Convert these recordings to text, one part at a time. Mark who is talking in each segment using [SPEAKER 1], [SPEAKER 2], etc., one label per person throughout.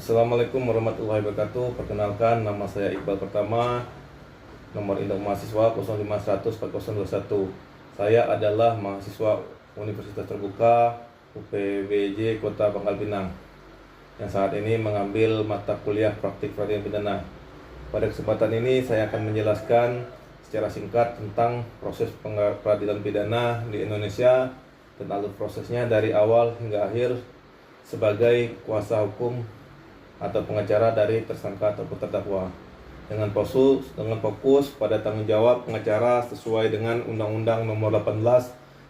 [SPEAKER 1] Assalamualaikum warahmatullahi wabarakatuh. Perkenalkan, nama saya Iqbal Pertama, nomor induk mahasiswa 051004021. Saya adalah mahasiswa Universitas Terbuka UPBJ Kota Pangkal Pinang yang saat ini mengambil mata kuliah praktik peradilan pidana. Pada kesempatan ini saya akan menjelaskan secara singkat tentang proses peradilan pidana di Indonesia dan alur prosesnya dari awal hingga akhir sebagai kuasa hukum atau pengacara dari tersangka ataupun terdakwa dengan fokus pada tanggung jawab pengacara sesuai dengan Undang-Undang Nomor 18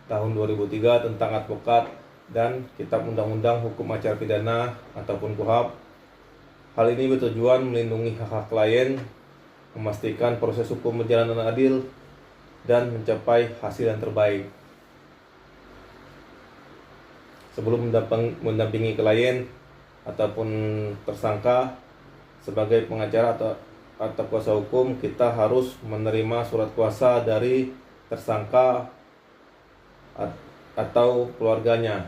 [SPEAKER 1] Tahun 2003 tentang advokat dan Kitab Undang-Undang Hukum Acara Pidana ataupun KUHP. Hal ini bertujuan melindungi hak-hak klien, memastikan proses hukum berjalan dengan adil, dan mencapai hasil yang terbaik. Sebelum mendampingi klien ataupun tersangka sebagai pengacara atau kuasa hukum, kita harus menerima surat kuasa dari tersangka atau keluarganya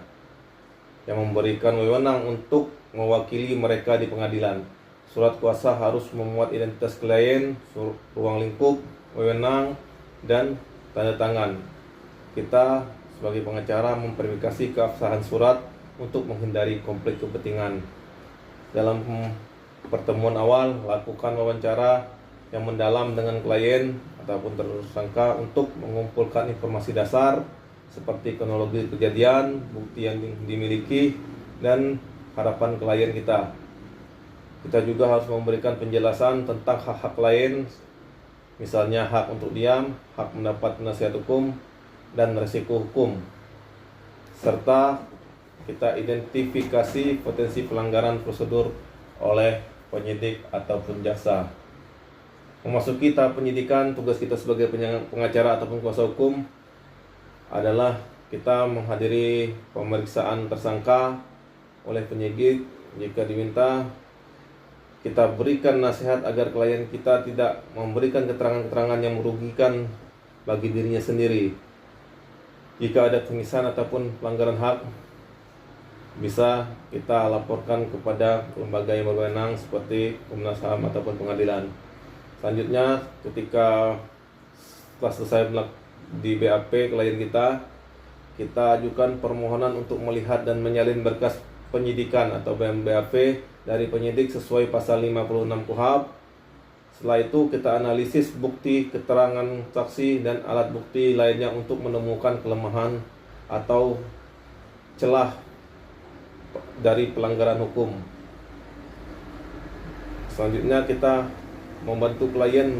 [SPEAKER 1] yang memberikan wewenang untuk mewakili mereka di pengadilan. Surat kuasa harus memuat identitas klien, ruang lingkup, wewenang, dan tanda tangan. Kita sebagai pengacara memverifikasi keabsahan surat untuk menghindari konflik kepentingan. Dalam pertemuan awal, lakukan wawancara yang mendalam dengan klien ataupun tersangka untuk mengumpulkan informasi dasar seperti kronologi kejadian, bukti yang dimiliki, dan harapan klien kita. Kita juga harus memberikan penjelasan tentang hak-hak klien, misalnya hak untuk diam, hak mendapat nasihat hukum, dan risiko hukum, serta kita identifikasi potensi pelanggaran prosedur oleh penyidik ataupun jaksa. Memasuki tahap penyidikan, tugas kita sebagai pengacara ataupun kuasa hukum adalah kita menghadiri pemeriksaan tersangka oleh penyidik. Jika diminta, kita berikan nasihat agar klien kita tidak memberikan keterangan-keterangan yang merugikan bagi dirinya sendiri. Jika ada penyiksaan ataupun pelanggaran hak, bisa kita laporkan kepada lembaga yang berwenang seperti Komnas HAM ataupun pengadilan. Selanjutnya, ketika setelah selesai di BAP klien kita ajukan permohonan untuk melihat dan menyalin berkas penyidikan atau BAP dari penyidik sesuai pasal 56 KUHP. Setelah itu kita analisis bukti, keterangan saksi, dan alat bukti lainnya untuk menemukan kelemahan atau celah dari pelanggaran hukum. Selanjutnya kita membantu klien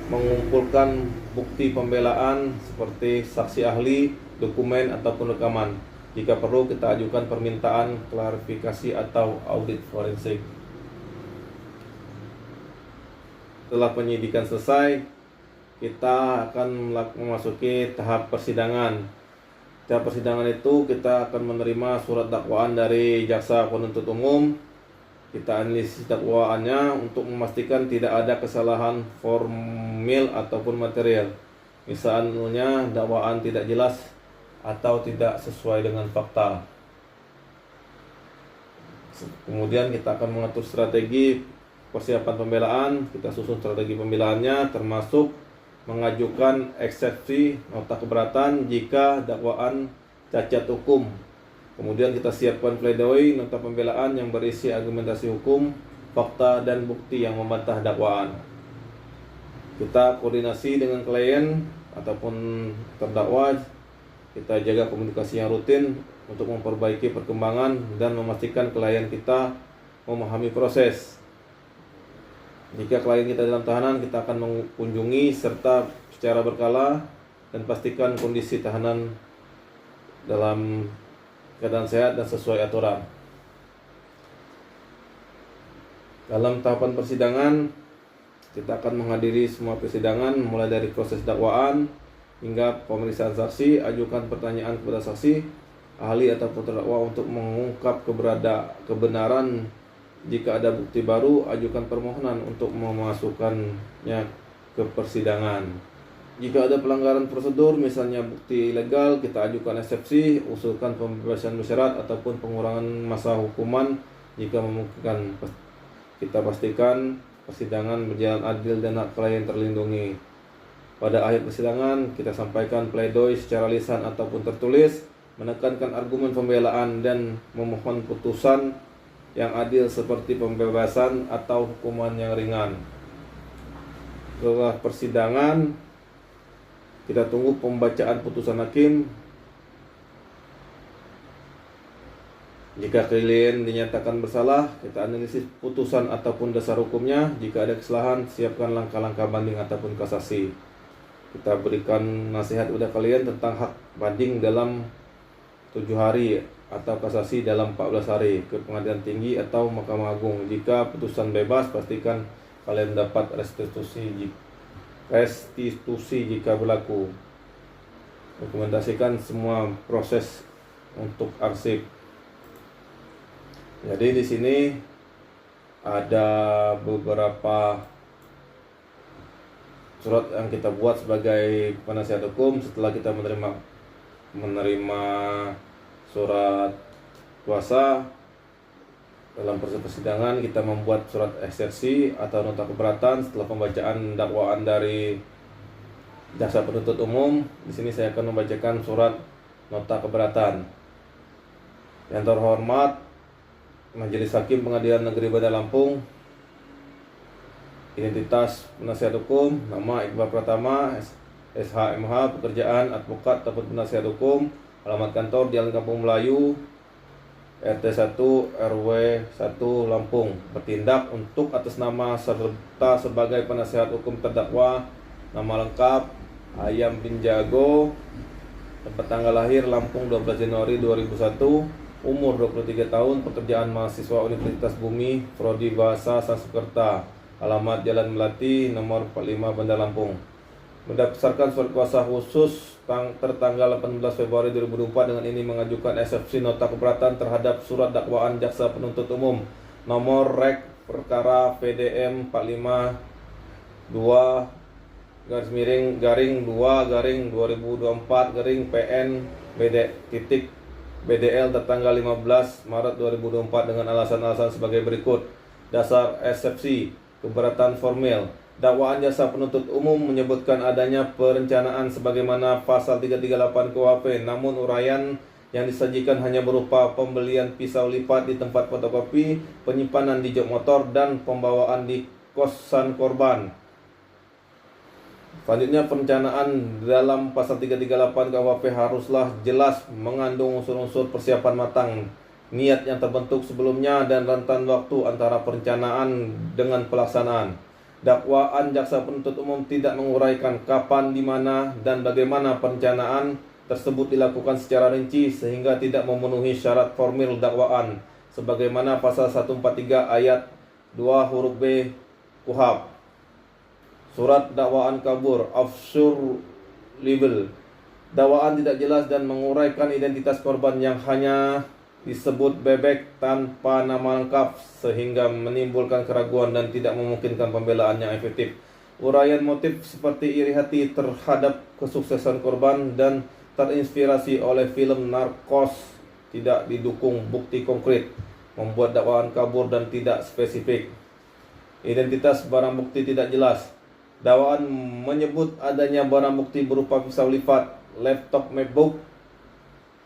[SPEAKER 1] mengumpulkan bukti pembelaan seperti saksi ahli, dokumen, ataupun rekaman. Jika perlu, kita ajukan permintaan klarifikasi atau audit forensik. Setelah penyidikan selesai, kita akan memasuki tahap persidangan. Tahap persidangan itu kita akan menerima surat dakwaan dari jaksa penuntut umum. Kita analisis dakwaannya untuk memastikan tidak ada kesalahan formil ataupun material. Misalnya dakwaan tidak jelas atau tidak sesuai dengan fakta. Kemudian kita akan mengatur strategi persiapan pembelaan. Kita susun strategi pembelaannya, termasuk mengajukan eksepsi nota keberatan jika dakwaan cacat hukum. Kemudian kita siapkan pledoi nota pembelaan yang berisi argumentasi hukum, fakta, dan bukti yang membantah dakwaan. Kita koordinasi dengan klien ataupun terdakwa. Kita jaga komunikasi yang rutin untuk memperbaiki perkembangan dan memastikan klien kita memahami proses. Jika klien kita dalam tahanan, kita akan mengunjungi serta secara berkala dan pastikan kondisi tahanan dalam keadaan sehat dan sesuai aturan. Dalam tahapan persidangan, kita akan menghadiri semua persidangan mulai dari proses dakwaan hingga pemeriksaan saksi. Ajukan pertanyaan kepada saksi, ahli ataupun terdakwa untuk mengungkap kebenaran. Jika ada bukti baru, ajukan permohonan untuk memasukkannya ke persidangan. Jika ada pelanggaran prosedur, misalnya bukti ilegal, kita ajukan eksepsi, usulkan pembebasan bersyarat ataupun pengurangan masa hukuman Jika memungkinkan, kita pastikan persidangan berjalan adil dan hak klien terlindungi. Pada akhir persidangan, kita sampaikan pledoi secara lisan ataupun tertulis, menekankan argumen pembelaan dan memohon putusan yang adil seperti pembebasan atau hukuman yang ringan. Setelah persidangan, kita tunggu pembacaan putusan hakim. Jika klien dinyatakan bersalah, kita analisis putusan ataupun dasar hukumnya. Jika ada kesalahan, siapkan langkah-langkah banding ataupun kasasi. Kita berikan nasihat kepada kalian tentang hak banding dalam 7 hari atau kasasi dalam 14 hari ke pengadilan tinggi atau Mahkamah Agung. Jika putusan bebas, pastikan kalian dapat restitusi jika berlaku. Dokumentasikan semua proses untuk arsip. Jadi di sini ada beberapa surat yang kita buat sebagai penasihat hukum setelah kita menerima surat kuasa. Dalam proses persidangan kita membuat surat eksersi atau nota keberatan setelah pembacaan dakwaan dari jaksa penuntut umum. Di sini saya akan membacakan surat nota keberatan. Yang terhormat Majelis Hakim Pengadilan Negeri Bandar Lampung, identitas penasihat hukum, nama Iqbal Pratama, SHMH, pekerjaan advokat ataupun penasihat hukum, alamat kantor Jalan Kampung Melayu, RT 1 RW 1 Lampung. Bertindak untuk atas nama serta sebagai penasihat hukum terdakwa. Nama lengkap Ayam bin Jago, tempat tanggal lahir Lampung 12 Januari 2001, umur 23 tahun, pekerjaan mahasiswa Universitas Bumi, prodi Bahasa Sanskerta, alamat Jalan Melati nomor 45 Bandar Lampung. Berdasarkan surat kuasa khusus tertanggal 18 Februari 2024, dengan ini mengajukan eksepsi nota keberatan terhadap surat dakwaan jaksa penuntut umum nomor rek perkara PDM 452 garing 2024 PN BDL tertanggal 15 Maret 2024 dengan alasan-alasan sebagai berikut. Dasar eksepsi keberatan formil. Dakwaan jaksa penuntut umum menyebutkan adanya perencanaan sebagaimana pasal 338 KUHP, namun uraian yang disajikan hanya berupa pembelian pisau lipat di tempat fotokopi, penyimpanan di jok motor, dan pembawaan di kosan korban. Selanjutnya, perencanaan dalam pasal 338 KUHP haruslah jelas mengandung unsur-unsur persiapan matang, niat yang terbentuk sebelumnya, dan rentan waktu antara perencanaan dengan pelaksanaan. Dakwaan jaksa penuntut umum tidak menguraikan kapan, di mana, dan bagaimana perencanaan tersebut dilakukan secara rinci sehingga tidak memenuhi syarat formil dakwaan sebagaimana pasal 143 ayat 2 huruf B KUHP. Surat dakwaan kabur, absurd libel. Dakwaan tidak jelas dan menguraikan identitas korban yang hanya disebut bebek tanpa nama lengkap sehingga menimbulkan keraguan dan tidak memungkinkan pembelaan yang efektif. Uraian motif seperti iri hati terhadap kesuksesan korban dan terinspirasi oleh film Narcos tidak didukung bukti konkret, membuat dakwaan kabur dan tidak spesifik. Identitas barang bukti tidak jelas. Dakwaan menyebut adanya barang bukti berupa pisau lipat, laptop MacBook,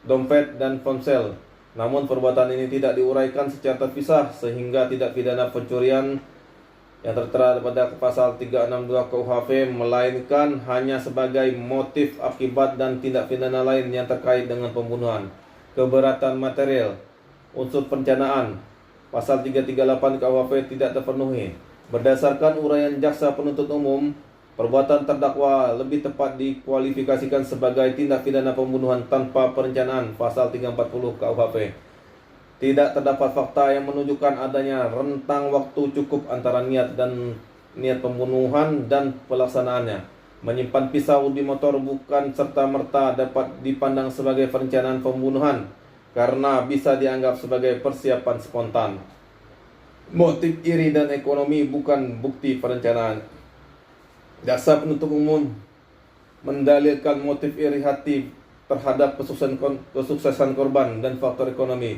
[SPEAKER 1] dompet, dan ponsel. Namun perbuatan ini tidak diuraikan secara terpisah sehingga tidak pidana pencurian yang tertera pada pasal 362 KUHP, melainkan hanya sebagai motif, akibat, dan tindak pidana lain yang terkait dengan pembunuhan. Keberatan material. Unsur perencanaan. Pasal 338 KUHP tidak terpenuhi. Berdasarkan uraian jaksa penuntut umum, perbuatan terdakwa lebih tepat dikualifikasikan sebagai tindak pidana pembunuhan tanpa perencanaan, pasal 340 KUHP. Tidak terdapat fakta yang menunjukkan adanya rentang waktu cukup antara niat pembunuhan dan pelaksanaannya. Menyimpan pisau di motor bukan serta-merta dapat dipandang sebagai perencanaan pembunuhan karena bisa dianggap sebagai persiapan spontan. Motif iri dan ekonomi bukan bukti perencanaan. Jaksa penuntut umum mendalilkan motif iri hati terhadap kesuksesan korban dan faktor ekonomi.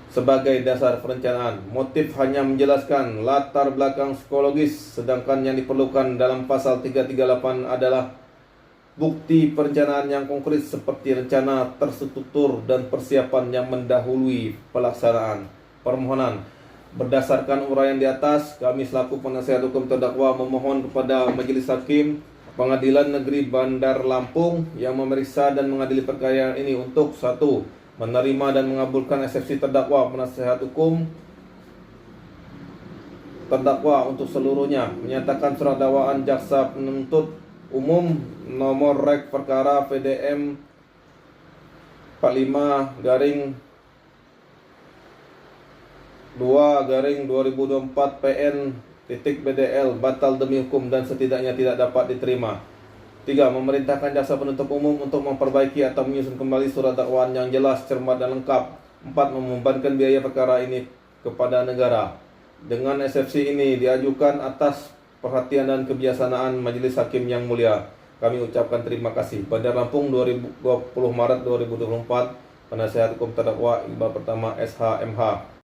[SPEAKER 1] sebagai dasar perencanaan. Motif hanya menjelaskan latar belakang psikologis, sedangkan yang diperlukan dalam pasal 338 adalah bukti perencanaan yang konkret seperti rencana terstruktur dan persiapan yang mendahului pelaksanaan permohonan. Berdasarkan uraian di atas, kami selaku penasihat hukum terdakwa memohon kepada Majelis Hakim Pengadilan Negeri Bandar Lampung yang memeriksa dan mengadili perkara ini untuk 1. Menerima dan mengabulkan eksepsi terdakwa penasihat hukum terdakwa untuk seluruhnya, menyatakan surat dakwaan jaksa penuntut umum nomor rek perkara PDM 45 garing 2/2024 PN BDL batal demi hukum dan setidaknya tidak dapat diterima. 3. Memerintahkan jaksa penuntut umum untuk memperbaiki atau menyusun kembali surat dakwaan yang jelas, cermat dan lengkap. 4. Membebankan biaya perkara ini kepada negara. Dengan eksepsi ini diajukan atas perhatian dan kebijaksanaan Majelis Hakim yang mulia. Kami ucapkan terima kasih. Bandar Lampung 20 Maret 2024. Penasihat hukum terdakwa Iqbal Pertama SH MH.